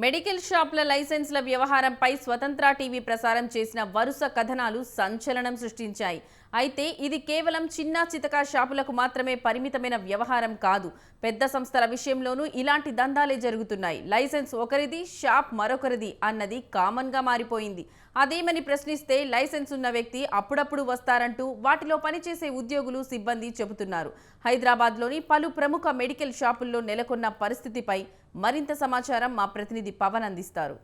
Medical షాప్ల లైసెన్స్ల వ్యవహారంపై స్వతంత్ర TV ప్రసారం చేసిన వరుస కథనాలు సంచలనం సృష్టించాయి. అయితే ఇది కేవలం చిన్న చితకా షాపులకు మాత్రమే పరిమితమైన వ్యవహారం కాదు. పెద్ద సంస్థల విషయంలోనూ ఇలాంటి దందాలే జరుగుతున్నాయి. లైసెన్స్ ఒకరిది, షాప్ మరొకరిది అన్నది కామన్ గా మారిపోయింది. అదేమని ప్రశ్నిస్తే లైసెన్స్ ఉన్న వ్యక్తి అప్పుడప్పుడు వస్తారంటూ వాటిలో పనిచేసే ఉద్యోగులు, సిబ్బంది చెబుతున్నారు. హైదరాబాద్లోని పలు ప్రముఖ మెడికల్ షాపుల్లో నెలకొన్న పరిస్థితిపై మరింత సమాచారం మా ప్రతినిధి పవన్ అందిస్తారు.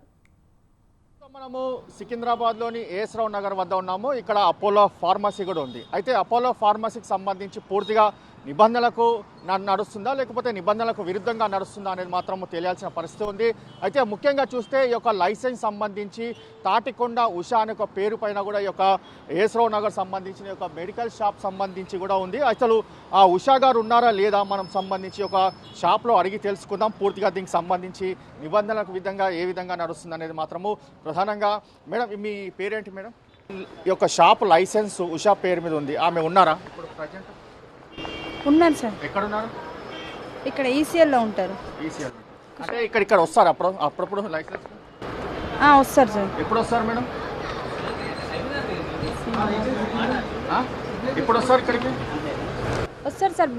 మనము సికింద్రాబాద్లోని ఏఎస్ రావు నగర్ వద్ద ఉన్నాము. ఇక్కడ అపోలో ఫార్మసీ కూడా ఉంది. అయితే అపోలో ఫార్మసీకి సంబంధించి పూర్తిగా నిబంధనలకు నడుస్తుందా లేకపోతే నిబంధనలకు విరుద్ధంగా నడుస్తుందా అనేది మాత్రం తెలియాల్సిన పరిస్థితి ఉంది. అయితే ముఖ్యంగా చూస్తే ఈ యొక్క లైసెన్స్ సంబంధించి తాటికొండ ఉషా అనే ఒక పేరు పైన కూడా ఈ యొక్క ఏఎస్ రావు నగర్ సంబంధించిన యొక్క మెడికల్ షాప్ సంబంధించి కూడా ఉంది. అసలు ఆ ఉషా గారు ఉన్నారా లేదా మనం సంబంధించి ఒక షాప్లో అడిగి తెలుసుకుందాం. పూర్తిగా దీనికి సంబంధించి నిబంధనలకు విధంగా ఏ విధంగా నడుస్తుంది అనేది మాత్రము ప్రధానంగా. మేడం, మీ పేరేంటి మేడం? ఈ యొక్క షాప్ లైసెన్స్ ఉషా పేరు మీద ఉంది. ఆమె ఉన్నారా ఇప్పుడు ప్రజెంట్? ఉన్నారు సార్. ఎక్కడ ఉన్నారు? ఇక్కడ ఈసీఎల్లో ఉంటారు. ఈసీఎల్ అంటే ఇక్కడ వస్తారు అప్పుడప్పుడు లైసెన్స్ వస్తారు సార్. ఎప్పుడు వస్తారు మేడం? ఎప్పుడు వస్తారు ఇక్కడికి? వస్తారు సార్.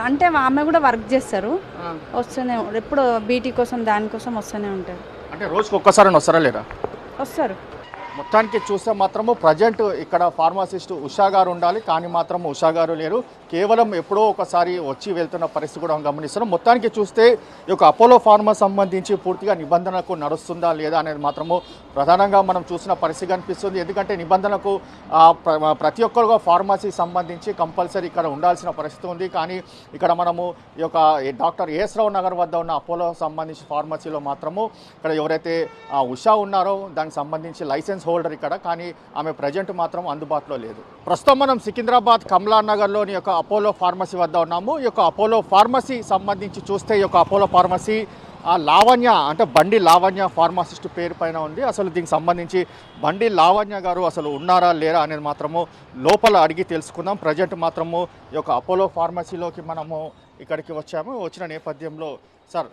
అంటే ఆమె కూడా వర్క్ చేస్తారు. వస్తూనే ఎప్పుడు బీటీ కోసం దానికోసం వస్తూనే ఉంటారు. అంటే రోజుకి ఒక్కసారి వస్తారా లేదా? వస్తారు. మొత్తానికి చూస్తే మాత్రము ప్రజెంట్ ఇక్కడ ఫార్మసిస్ట్ ఉషా గారు ఉండాలి, కానీ మాత్రం ఉషా గారు లేరు. కేవలం ఎప్పుడో ఒకసారి వచ్చి వెళ్తున్న పరిస్థితి కూడా గమనిస్తున్నాం. మొత్తానికి చూస్తే ఈ యొక్క అపోలో ఫార్మా సంబంధించి పూర్తిగా నిబంధనలకు నడుస్తుందా లేదా అనేది మాత్రము ప్రధానంగా మనం చూసిన పరిస్థితి కనిపిస్తుంది. ఎందుకంటే నిబంధనలకు ప్రతి ఒక్కరుగా ఫార్మసీ సంబంధించి కంపల్సరీ ఇక్కడ ఉండాల్సిన పరిస్థితి ఉంది. కానీ ఇక్కడ మనము ఈ యొక్క డాక్టర్ ఏఎస్ రావు నగర్ వద్ద ఉన్న అపోలో సంబంధించి ఫార్మసీలో మాత్రము ఇక్కడ ఎవరైతే ఉషా ఉన్నారో దానికి సంబంధించి లైసెన్స్ హోల్డర్ ఇక్కడ, కానీ ఆమె ప్రజెంట్ మాత్రం అందుబాటులో లేదు. ప్రస్తుతం మనం సికింద్రాబాద్ కమలా నగర్లోని యొక్క అపోలో ఫార్మసీ వద్ద ఉన్నాము. ఈ యొక్క అపోలో ఫార్మసీ సంబంధించి చూస్తే ఈ యొక్క అపోలో ఫార్మసీ లావణ్య అంటే బండి లావణ్య ఫార్మసిస్ట్ పేరు పైన ఉంది. అసలు దీనికి సంబంధించి బండి లావణ్య గారు అసలు ఉన్నారా లేరా అనేది మాత్రము లోపల అడిగి తెలుసుకుందాం. ప్రజెంట్ మాత్రము ఈ యొక్క అపోలో ఫార్మసీలోకి మనము ఇక్కడికి వచ్చాము. వచ్చిన నేపథ్యంలో సార్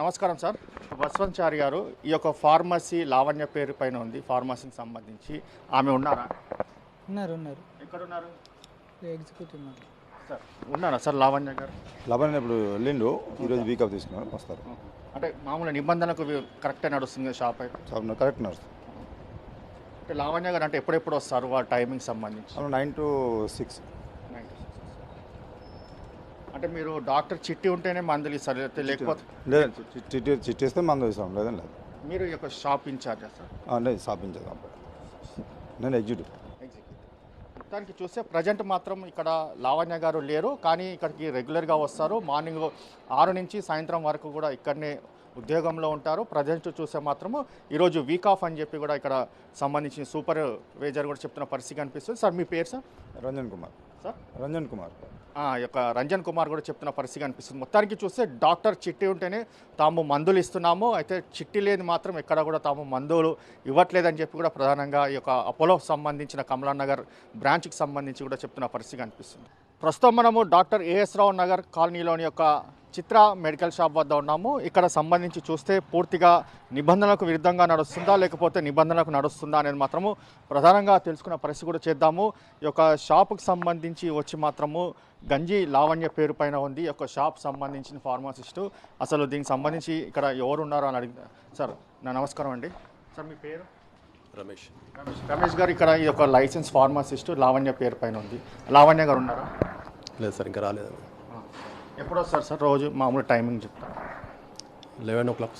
నమస్కారం సార్. వసంతచారి గారు, ఈ యొక్క ఫార్మసీ లావణ్య పేరు పైన ఉంది. ఫార్మసీకి సంబంధించి ఆమె ఉన్నారా? ఉన్నారు. ఎక్కడ ఉన్నారు? ఎగ్జిక్యూటివ్ సార్ ఉన్నారా సార్ లావణ్య గారు? లావణ్య ఇప్పుడు వెళ్ళిండు, ఈరోజు వీక్ ఆఫ్ తీసుకున్నారు, వస్తారు. అంటే మామూలు నిబంధనలకు కరెక్టే నడుస్తుంది షాప్ అయితే? కరెక్ట్ నడుస్తుంది. అంటే లావణ్య గారు అంటే ఎప్పుడెప్పుడు వస్తారు? వాళ్ళ టైమింగ్ సంబంధించి 9 to 6. అంటే మీరు డాక్టర్ చిట్టి ఉంటేనే మందులు ఇస్తారు లేకపోతే? లేదు, చిట్టి ఇస్తే మందు ఇస్తాం, లేదని లేదు. మీరు ఈ యొక్క షాప్ ఇన్ఛార్జ్ సార్? లేదు, స్థాపించేదాం. నేను ఎగ్జిక్యూటివ్. మొత్తానికి చూస్తే ప్రజెంట్ మాత్రం ఇక్కడ లావణ్య గారు లేరు, కానీ ఇక్కడికి రెగ్యులర్గా వస్తారు. మార్నింగ్ 6 నుంచి సాయంత్రం వరకు కూడా ఇక్కడనే ఉద్యోగంలో ఉంటారు. ప్రజెంట్ చూస్తే మాత్రము ఈరోజు వీక్ ఆఫ్ అని చెప్పి కూడా ఇక్కడ సంబంధించిన సూపర్వైజర్ కూడా చెప్తున్న పరిస్థితి కనిపిస్తుంది. సార్ మీ పేరు సార్? రంజన్ కుమార్. సార్ రంజన్ కుమార్. యొక్క రంజన్ కుమార్ కూడా చెప్తున్న పరిస్థితి కనిపిస్తుంది. మొత్తానికి చూస్తే డాక్టర్ చిట్టి ఉంటేనే తాము మందులు ఇస్తున్నాము, అయితే చిట్టి లేని మాత్రం ఎక్కడ కూడా తాము మందులు ఇవ్వట్లేదని చెప్పి కూడా ప్రధానంగా ఈ యొక్క అపోలో సంబంధించిన కమలా నగర్ బ్రాంచ్కి సంబంధించి కూడా చెప్తున్న పరిస్థితి కనిపిస్తుంది. ప్రస్తుతం మనము డాక్టర్ ఏఎస్ రావు నగర్ కాలనీలోని యొక్క చిత్ర మెడికల్ షాప్ వద్ద ఉన్నాము. ఇక్కడ సంబంధించి చూస్తే పూర్తిగా నిబంధనలకు విరుద్ధంగా నడుస్తుందా లేకపోతే నిబంధనలకు నడుస్తుందా అనేది మాత్రము ప్రధానంగా తెలుసుకున్న పరిస్థితి కూడా చేద్దాము. ఈ యొక్క షాప్కి సంబంధించి వచ్చి మాత్రము గంజి లావణ్య పేరు పైన ఉంది ఈ యొక్క షాప్ సంబంధించిన ఫార్మసిస్టు. అసలు దీనికి సంబంధించి ఇక్కడ ఎవరు ఉన్నారో అని అడిగి. సార్ నమస్కారం అండి. సార్ మీ పేరు? రమేష్ గారు, ఇక్కడ ఈ యొక్క లైసెన్స్ ఫార్మసిస్టు లావణ్య పేరు పైన ఉంది. లావణ్య గారు ఉన్నారా? లేదు సార్, ఇంకా రాలేదు. ఎప్పుడు వస్తారు సార్? రోజు మామూలు టైమింగ్ చెప్తారు? 11 o'clock,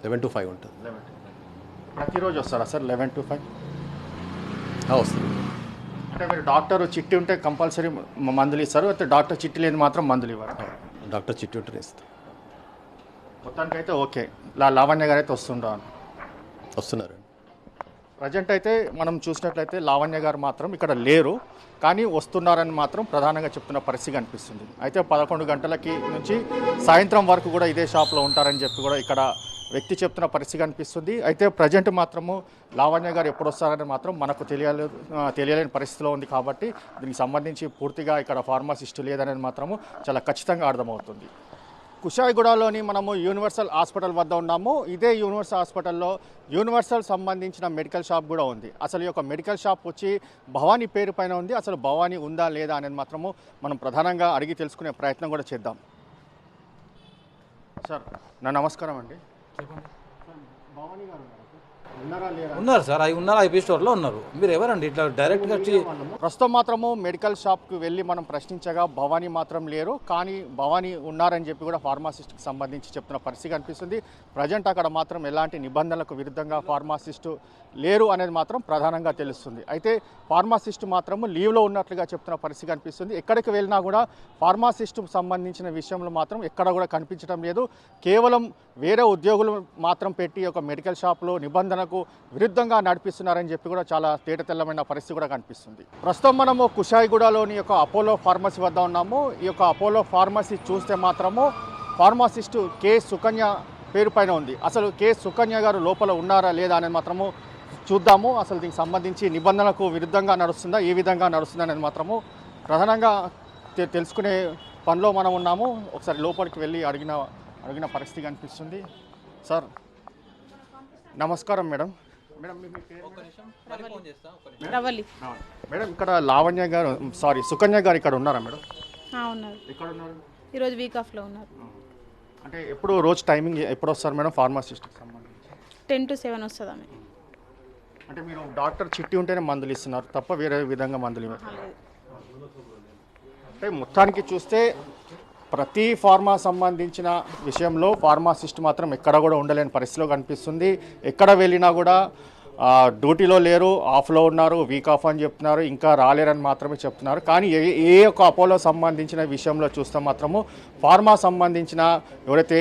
11 to 5 ఉంటుంది. ప్రతిరోజు వస్తారా సార్ 11 to 5? వస్తుంది. అంటే మీరు డాక్టర్ చిట్టి ఉంటే కంపల్సరీ మందులు ఇస్తారు, అయితే డాక్టర్ చిట్టి లేని మాత్రం మందులు ఇవ్వరు? డాక్టర్ చిట్టి ఉంటే ఇస్తాం. మొత్తానికైతే ఓకే. లావణ్య గారు అయితే వస్తున్నారు. ప్రజెంట్ అయితే మనం చూసినట్లయితే లావణ్య గారు మాత్రం ఇక్కడ లేరు, కానీ వస్తున్నారని మాత్రం ప్రధానంగా చెప్తున్న పరిస్థితి కనిపిస్తుంది. అయితే 11 గంటలకి నుంచి సాయంత్రం వరకు కూడా ఇదే షాప్లో ఉంటారని చెప్పి కూడా ఇక్కడ వ్యక్తి చెప్తున్న పరిస్థితి కనిపిస్తుంది. అయితే ప్రజెంట్ మాత్రము లావణ్య గారు ఎప్పుడు వస్తారని మాత్రం మనకు తెలియలేని పరిస్థితిలో ఉంది. కాబట్టి దీనికి సంబంధించి పూర్తిగా ఇక్కడ ఫార్మసిస్ట్ లేదనేది మాత్రము చాలా ఖచ్చితంగా అర్థమవుతుంది. కుషాయిగూడలోని మనము యూనివర్సల్ హాస్పిటల్ వద్ద ఉన్నాము. ఇదే యూనివర్సల్ హాస్పిటల్లో యూనివర్సల్ సంబంధించిన మెడికల్ షాప్ కూడా ఉంది. అసలు ఈ యొక్క మెడికల్ షాప్ వచ్చి భవానీ పేరు పైన ఉంది. అసలు భవానీ ఉందా లేదా అనేది మాత్రము మనం ప్రధానంగా అడిగి తెలుసుకునే ప్రయత్నం కూడా చేద్దాం. సార్ నా నమస్కారం అండి. భవానీ గారు ఉన్నారా లేదా? ఉన్నారు సార్, అవి ఉన్నారు, ఐపీ స్టోర్లో ఉన్నారు. మీరు ఎవరండి ఇట్లా డైరెక్ట్గా వచ్చి? ప్రస్తుతం మాత్రము మెడికల్ షాప్కి వెళ్ళి మనం ప్రశ్నించగా భవానీ మాత్రం లేరు, కానీ భవానీ ఉన్నారని చెప్పి కూడా ఫార్మాసిస్ట్కి సంబంధించి చెప్తున్న పరిస్థితి కనిపిస్తుంది. ప్రజెంట్ అక్కడ మాత్రం ఎలాంటి నిబంధనలకు విరుద్ధంగా ఫార్మాసిస్టు లేరు అనేది మాత్రం ప్రధానంగా తెలుస్తుంది. అయితే ఫార్మాసిస్టు మాత్రము లీవ్లో ఉన్నట్లుగా చెప్తున్న పరిస్థితి కనిపిస్తుంది. ఎక్కడికి వెళ్ళినా కూడా ఫార్మాసిస్టుకు సంబంధించిన విషయంలో మాత్రం ఎక్కడ కూడా కనిపించడం లేదు. కేవలం వేరే ఉద్యోగులు మాత్రం పెట్టి ఒక మెడికల్ షాప్లో నిబంధనకు విరుద్ధంగా నడిపిస్తున్నారని చెప్పి కూడా చాలా తేటతెల్లమైన పరిస్థితి కూడా కనిపిస్తుంది. ప్రస్తుతం మనము కుషాయిగూడలోని యొక్క అపోలో ఫార్మసీ వద్ద ఉన్నాము. ఈ యొక్క అపోలో ఫార్మసీ చూస్తే మాత్రము ఫార్మాసిస్టు కె సుకన్య పేరు పైన ఉంది. అసలు కె సుకన్య గారు లోపల ఉన్నారా లేదా అనేది మాత్రము చూద్దాము. అసలు దీనికి సంబంధించి నిబంధనలకు విరుద్ధంగా నడుస్తుందా, ఏ విధంగా నడుస్తుందా అనేది మాత్రము ప్రధానంగా తెలుసుకునే పనిలో మనం ఉన్నాము. ఒకసారి లోపలికి వెళ్ళి అడిగిన పరిస్థితి కనిపిస్తుంది. సార్ నమస్కారం మేడం. మేడం మీ పేరు? రవలి. మేడం ఇక్కడ లావణ్య గారు సుకన్య గారు ఇక్కడ ఉన్నారా మేడం? ఉన్నారు. ఎక్కడ ఉన్నారు? ఈరోజు వీక్ ఆఫ్లో ఉన్నారు. అంటే ఎప్పుడు రోజు టైమింగ్ ఎప్పుడు వస్తారు మేడం ఫార్మాసిస్ట్కి సంబంధించి? 10 to 7 వస్తుంది ఆమె. అంటే మీరు డాక్టర్ చిట్టి ఉంటేనే మందులు ఇస్తున్నారు తప్ప వేరే విధంగా మందులు ఇవ్వరు? అంటే మొత్తానికి చూస్తే ప్రతి ఫార్మా సంబంధించిన విషయంలో ఫార్మాసిస్ట్ మాత్రం ఎక్కడ కూడా ఉండలేని పరిస్థితిలో కనిపిస్తుంది. ఎక్కడ వెళ్ళినా కూడా డ్యూటీలో లేరు, ఆఫ్లో ఉన్నారు, వీక్ ఆఫ్ అని చెప్తున్నారు, ఇంకా రాలేరని మాత్రమే చెప్తున్నారు. కానీ ఏ ఒక్క అపోలో సంబంధించిన విషయంలో చూస్తే మాత్రము ఫార్మా సంబంధించిన ఎవరైతే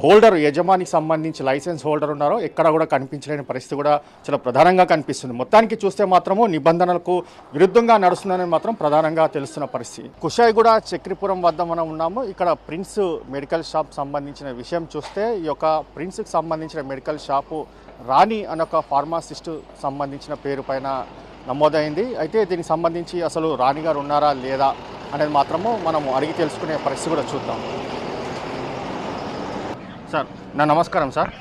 హోల్డర్ యజమానికి సంబంధించి లైసెన్స్ హోల్డర్ ఉన్నారో ఎక్కడ కూడా కనిపించలేని పరిస్థితి కూడా చాలా ప్రధానంగా కనిపిస్తుంది. మొత్తానికి చూస్తే మాత్రము నిబంధనలకు విరుద్ధంగా నడుస్తుందని మాత్రం ప్రధానంగా తెలుస్తున్న పరిస్థితి. కుషాయిగూడ చక్రిపురం వద్ద మనం ఉన్నాము. ఇక్కడ ప్రిన్స్ మెడికల్ షాప్ సంబంధించిన విషయం చూస్తే ఈ యొక్క ప్రిన్స్కి సంబంధించిన మెడికల్ షాపు రాణి అనే ఒక ఫార్మాసిస్ట్ సంబంధించిన పేరు పైన నమోదైంది. అయితే దీనికి సంబంధించి అసలు రాణి గారు ఉన్నారా లేదా అనేది మాత్రము మనము అడిగి తెలుసుకునే పరిస్థితి కూడా చూద్దాం. సార్ నా నమస్కారం సార్.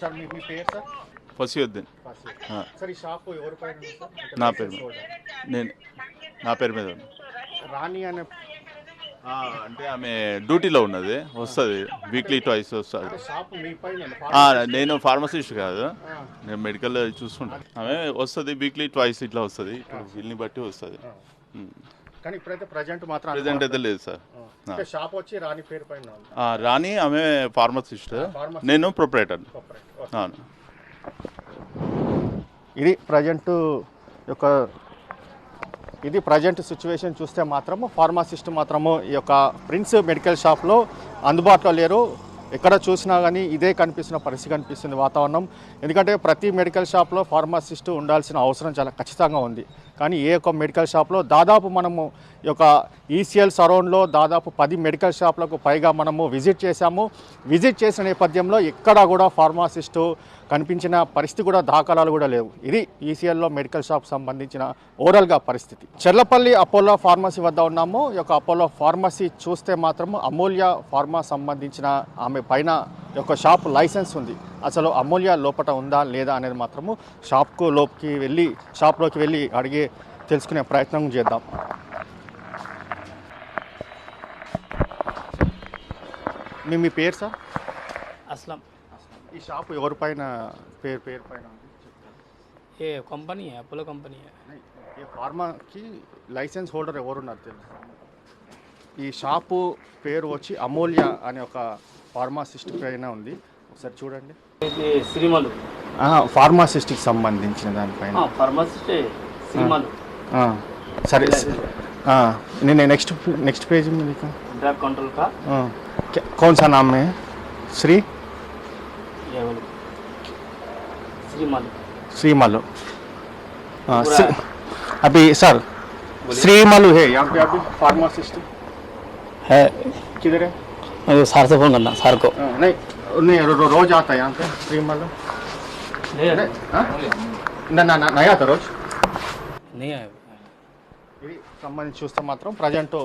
సార్ మీ పేరు సార్? ఫసియుద్దీన్. సార్ ఈ షాపు ఎవరి పైన ఉంది సార్? నా పేరు నా పేరు మీద ఉంది. రాణి అనే అంటే ఆమె డ్యూటీలో ఉన్నది, వస్తుంది వీక్లీ ట్వైస్ వస్తుంది. షాపు మీ పైన? నేను ఫార్మసిస్ట్ కాదు, నేను మెడికల్ చూసుకుంటాను. ఆమె వస్తుంది వీక్లీ ట్వైస్ ఇట్లా వస్తుంది, ఇప్పుడు వీళ్ళని బట్టి వస్తుంది. కానీ ఇప్పుడైతే ప్రజెంట్ మాత్రం ప్రెజెంట్ అయితే లేదు సార్. షాప్ వచ్చి రాణి పేరు పైన ఉంది. రాణి ఆమె ఫార్మసిస్ట్, నేను ప్రొపరేటర్. అవును. ఇది ప్రజెంట్ సిచ్యువేషన్ చూస్తే మాత్రము ఫార్మాసిస్ట్ మాత్రము ఈ యొక్క ప్రిన్స్ మెడికల్ షాప్లో అందుబాటులో లేరు. ఎక్కడ చూసినా కానీ ఇదే కనిపిస్తున్న పరిస్థితి కనిపిస్తుంది వాతావరణం. ఎందుకంటే ప్రతి మెడికల్ షాప్లో ఫార్మాసిస్ట్ ఉండాల్సిన అవసరం చాలా ఖచ్చితంగా ఉంది. కానీ ఏ ఒక్క మెడికల్ షాప్లో దాదాపు మనము ఈ యొక్క ఈసీఎల్ సరౌండ్లో దాదాపు 10 మెడికల్ షాప్లకు పైగా మనము విజిట్ చేశాము. విజిట్ చేసిన నేపథ్యంలో ఎక్కడా కూడా ఫార్మాసిస్టు కనిపించిన పరిస్థితి కూడా దాఖలాలు కూడా లేవు. ఇది ఈసీఎల్లో మెడికల్ షాప్ సంబంధించిన ఓవరాల్గా పరిస్థితి. చెర్లపల్లి అపోలో ఫార్మసీ వద్ద ఉన్నాము. ఈ యొక్క అపోలో ఫార్మసీ చూస్తే మాత్రము అమూల్య ఫార్మా సంబంధించిన ఆమె పైన యొక్క షాప్ లైసెన్స్ ఉంది. అసలు అమూల్య లోపట ఉందా లేదా అనేది మాత్రము షాప్లోకి వెళ్ళి అడిగి తెలుసుకునే ప్రయత్నం చేద్దాం. మీ పేరు సార్? असलम. ఈ షాప్ ఎవరి పైన పేరు పైన ఉంది? ये कंपनी है, अपोलो कंपनी है. ఈ ఫార్మాకి లైసెన్స్ హోల్డర్ ఎవరున్నారు తెలుసు? ఈ షాపు పేరు వచ్చి అమూల్య అనే ఒక ఫార్మాసిస్ట్ పైన ఉంది. ఒకసారి చూడండి. ఇది శ్రీమలు. ఫార్మాసిస్ట్కి సంబంధించిన దానిపైన. फार्मासिस्ट శ్రీమలు. సరే నేను నెక్స్ట్ पेज में लिखा ड्रग कंट्रोल का. कौन सा नाम है? श्रीमलु. अभी सर श्रीमलु है यहाँ पे अभी फार्मासिस्ट है. किधर है? सर से फोन करना, सर को. नहीं रोज आता है यहाँ पे श्रीमलु? नहीं आता रोज. नहीं आया. ఇది సంబంధించి చూస్తే మాత్రం ప్రజెంట్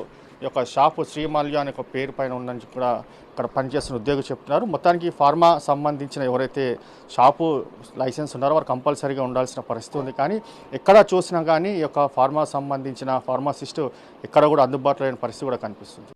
ఈ యొక్క షాపు శ్రీమాల్య అనే ఒక పేరు పైన ఉందని కూడా ఇక్కడ పనిచేస్తున్న ఉద్యోగి చెప్తున్నారు. మొత్తానికి ఫార్మా సంబంధించిన ఎవరైతే షాపు లైసెన్స్ ఉన్నారో వారు కంపల్సరీగా ఉండాల్సిన పరిస్థితి ఉంది. కానీ ఎక్కడ చూసినా కానీ ఈ యొక్క ఫార్మా సంబంధించిన ఫార్మాసిస్టు ఎక్కడ కూడా అందుబాటులో లేని పరిస్థితి కూడా కనిపిస్తుంది.